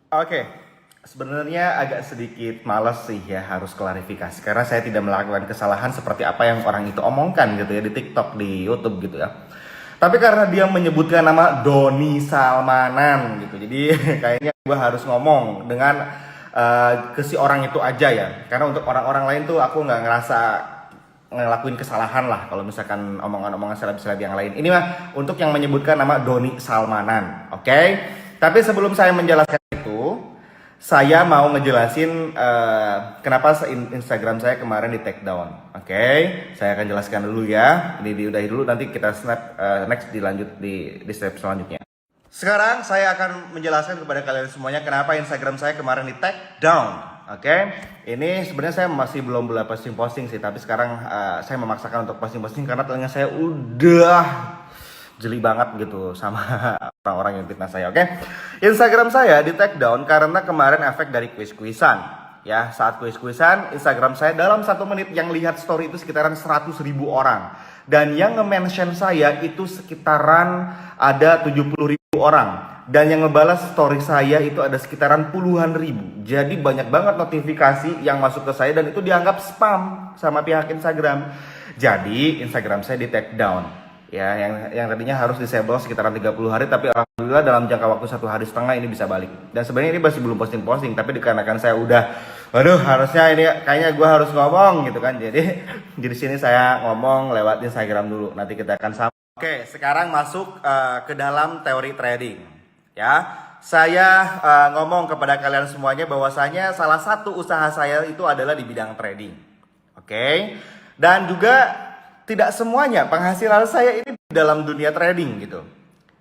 Oke, sebenarnya agak sedikit males sih ya harus klarifikasi karena saya tidak melakukan kesalahan seperti apa yang orang itu omongkan gitu ya di TikTok, di YouTube gitu ya. Tapi karena dia menyebutkan nama Doni Salmanan gitu, jadi kayaknya gue harus ngomong dengan ke si orang itu aja ya. Karena untuk orang-orang lain tuh aku nggak ngerasa ngelakuin kesalahan lah kalau misalkan omongan-omongan seleb-seleb yang lain. Ini mah untuk yang menyebutkan nama Doni Salmanan, oke? Tapi sebelum saya menjelaskan itu, saya mau ngejelasin kenapa Instagram saya kemarin di take down. Oke, saya akan jelaskan dulu ya. Ini diudahi dulu, nanti kita snap next dilanjut di step selanjutnya. Sekarang saya akan menjelaskan kepada kalian semuanya kenapa Instagram saya kemarin di take down. Oke, ini sebenarnya saya masih belum boleh posting-posting sih, tapi sekarang saya memaksakan untuk posting-posting karena telinga saya udah jeli banget gitu sama orang-orang yang fitnah saya. Oke, Instagram saya di take down karena kemarin efek dari kuis-kuisan. Ya, saat kuis-kuisan Instagram saya dalam 1 menit yang lihat story itu sekitaran 100.000 orang. Dan yang nge-mention saya itu sekitaran ada 70.000 orang. Dan yang ngebalas story saya itu ada sekitaran puluhan ribu. Jadi banyak banget notifikasi yang masuk ke saya dan itu dianggap spam sama pihak Instagram. Jadi Instagram saya di take down. Ya, yang tadinya harus disable sekitaran 30 hari, tapi alhamdulillah dalam jangka waktu 1,5 hari ini bisa balik. Dan sebenarnya ini masih belum posting-posting, tapi dikarenakan saya udah, waduh harusnya ini kayaknya gue harus ngomong gitu kan. Jadi di sini saya ngomong lewat Instagram dulu. Nanti kita akan sama. Oke, sekarang masuk ke dalam teori trading. Ya, saya ngomong kepada kalian semuanya bahwasanya salah satu usaha saya itu adalah di bidang trading. Oke, dan juga tidak semuanya penghasilan saya ini di dalam dunia trading gitu.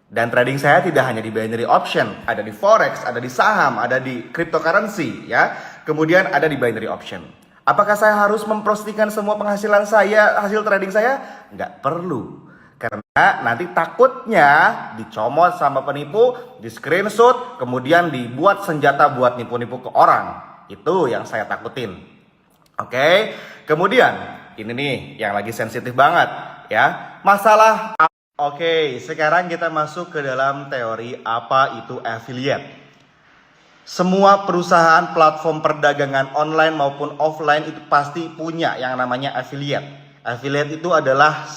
Dan trading saya tidak hanya di binary option, ada di forex, ada di saham, ada di cryptocurrency ya. Kemudian ada di binary option. Apakah saya harus memprostikan semua penghasilan saya, hasil trading saya? Nggak perlu. Karena nanti takutnya dicomot sama penipu, di screenshot, kemudian dibuat senjata buat nipu-nipu ke orang. Itu yang saya takutin. Oke, kemudian ini nih yang lagi sensitif banget ya. Masalah. Oke, sekarang kita masuk ke dalam teori apa itu affiliate. Semua perusahaan platform perdagangan online maupun offline itu pasti punya yang namanya affiliate. Affiliate itu adalah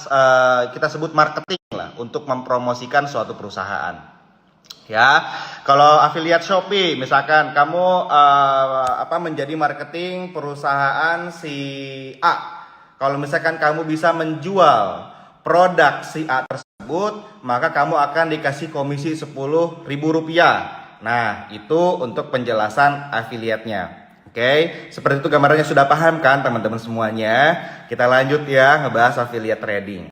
kita sebut marketing lah untuk mempromosikan suatu perusahaan. Ya, kalau affiliate Shopee, misalkan kamu menjadi marketing perusahaan si A. Kalau misalkan kamu bisa menjual produk si A tersebut, maka kamu akan dikasih komisi Rp10.000. Nah, itu untuk penjelasan affiliate-nya. Oke, seperti itu gambarannya, sudah paham kan teman-teman semuanya? Kita lanjut ya ngebahas affiliate trading.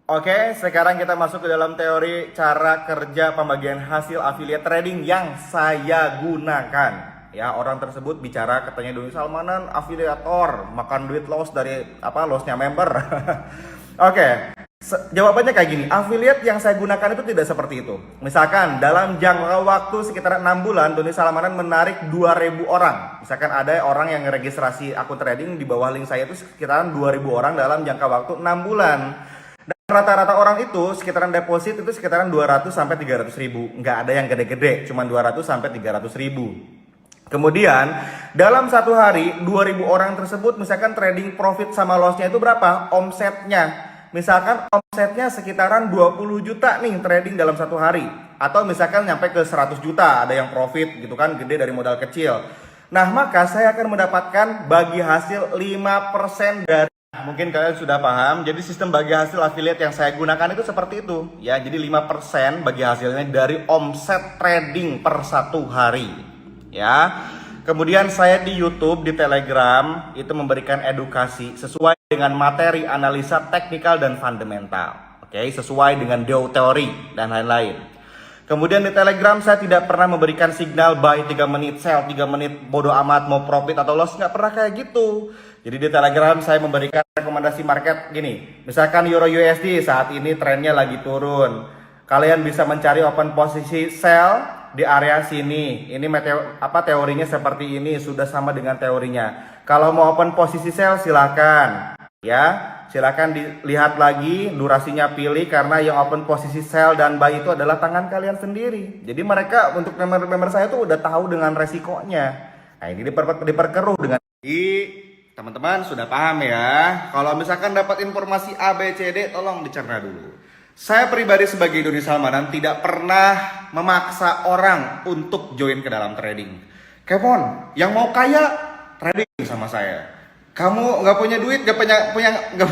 Oke, sekarang kita masuk ke dalam teori cara kerja pembagian hasil affiliate trading yang saya gunakan. Ya, orang tersebut bicara katanya Doni Salmanan afiliator, makan duit loss dari lossnya member. Oke, jawabannya kayak gini. Affiliate yang saya gunakan itu tidak seperti itu. Misalkan dalam jangka waktu sekitar 6 bulan Doni Salmanan menarik 2.000 orang. Misalkan ada orang yang registrasi akun trading di bawah link saya itu sekitaran 2.000 orang dalam jangka waktu 6 bulan. Dan rata-rata orang itu sekitaran deposit itu sekitaran 200 sampai 300 ribu. Nggak ada yang gede-gede, cuma 200 sampai 300 ribu. Kemudian dalam satu hari 2.000 orang tersebut misalkan trading profit sama lossnya itu berapa? Omsetnya. Misalkan omsetnya sekitaran 20 juta nih trading dalam satu hari. Atau misalkan nyampe ke 100 juta, ada yang profit gitu kan, gede dari modal kecil. Nah, maka saya akan mendapatkan bagi hasil 5% dari. Mungkin kalian sudah paham, jadi sistem bagi hasil affiliate yang saya gunakan itu seperti itu. Ya, jadi 5% bagi hasilnya dari omset trading per satu hari. Ya, kemudian saya di YouTube, di Telegram itu memberikan edukasi sesuai dengan materi analisa teknikal dan fundamental. Oke, sesuai dengan teori dan lain-lain. Kemudian di Telegram saya tidak pernah memberikan signal buy 3 menit, sell 3 menit, bodo amat mau profit atau loss, nggak pernah kayak gitu. Jadi di Telegram saya memberikan rekomendasi market gini. Misalkan Euro USD saat ini trennya lagi turun. Kalian bisa mencari open posisi sell di area sini. Ini teorinya seperti ini, sudah sama dengan teorinya. Kalau mau open posisi sell silakan ya. silakan dilihat lagi, durasinya pilih, karena yang open posisi sell dan buy itu adalah tangan kalian sendiri. Jadi mereka, untuk member-member saya tuh udah tahu dengan resikonya. Nah ini diperkeruh dengan teman-teman sudah paham ya. Kalau misalkan dapat informasi A, B, C, D, tolong dicerna dulu. Saya pribadi sebagai Doni Salmanan tidak pernah memaksa orang untuk join ke dalam trading. Kemon, yang mau kaya trading sama saya. Kamu nggak punya duit, nggak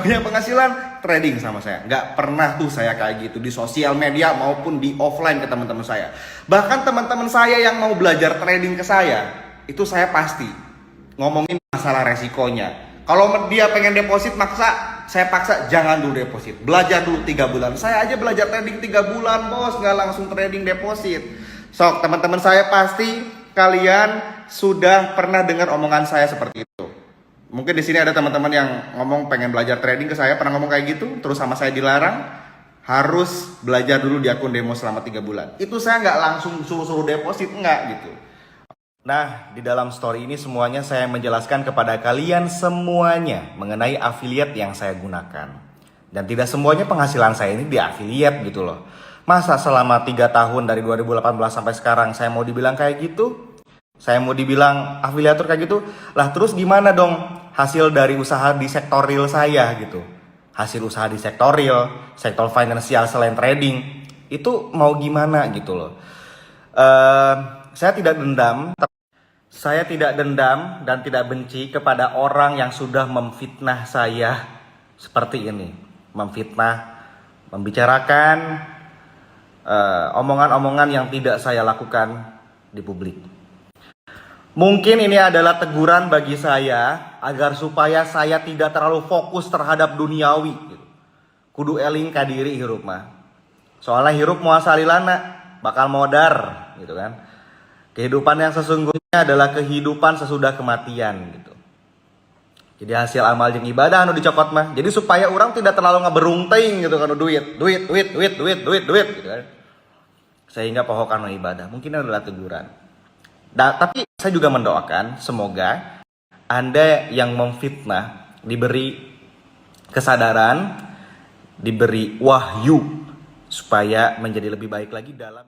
punya penghasilan, trading sama saya. Nggak pernah tuh saya kayak gitu di sosial media maupun di offline ke teman-teman saya. Bahkan teman-teman saya yang mau belajar trading ke saya, itu saya pasti ngomongin masalah resikonya. Kalau dia pengen deposit saya paksa jangan dulu deposit. Belajar dulu 3 bulan. Saya aja belajar trading 3 bulan, bos, nggak langsung trading deposit. Sok, teman-teman saya pasti kalian sudah pernah dengar omongan saya seperti itu. Mungkin di sini ada teman-teman yang ngomong pengen belajar trading ke saya, pernah ngomong kayak gitu, terus sama saya dilarang, harus belajar dulu di akun demo selama 3 bulan. Itu saya nggak langsung suruh-suruh deposit, nggak gitu. Nah, di dalam story ini semuanya saya menjelaskan kepada kalian semuanya mengenai affiliate yang saya gunakan. Dan tidak semuanya penghasilan saya ini di affiliate gitu loh. Masa selama 3 tahun dari 2018 sampai sekarang saya mau dibilang kayak gitu? Saya mau dibilang afiliator kayak gitu? Lah terus gimana dong hasil dari usaha di sektor real saya gitu? Hasil usaha di sektor real, sektor finansial selain trading, itu mau gimana gitu loh. Saya tidak dendam dan tidak benci kepada orang yang sudah memfitnah saya seperti ini. Memfitnah, membicarakan omongan-omongan yang tidak saya lakukan di publik. Mungkin ini adalah teguran bagi saya agar supaya saya tidak terlalu fokus terhadap duniawi. Kudu eling kadiri hirup mah. Soalnya hirup muasalilana bakal modar gitu kan. Kehidupan yang sesungguhnya adalah kehidupan sesudah kematian gitu. Jadi hasil amal jeung ibadah anu dicokot mah. Jadi supaya orang tidak terlalu ngeberunting gitu kan duit gitu kan. Sehingga pohon anu ibadah. Mungkin adalah teguran. Tapi saya juga mendoakan semoga Anda yang memfitnah diberi kesadaran, diberi wahyu supaya menjadi lebih baik lagi dalam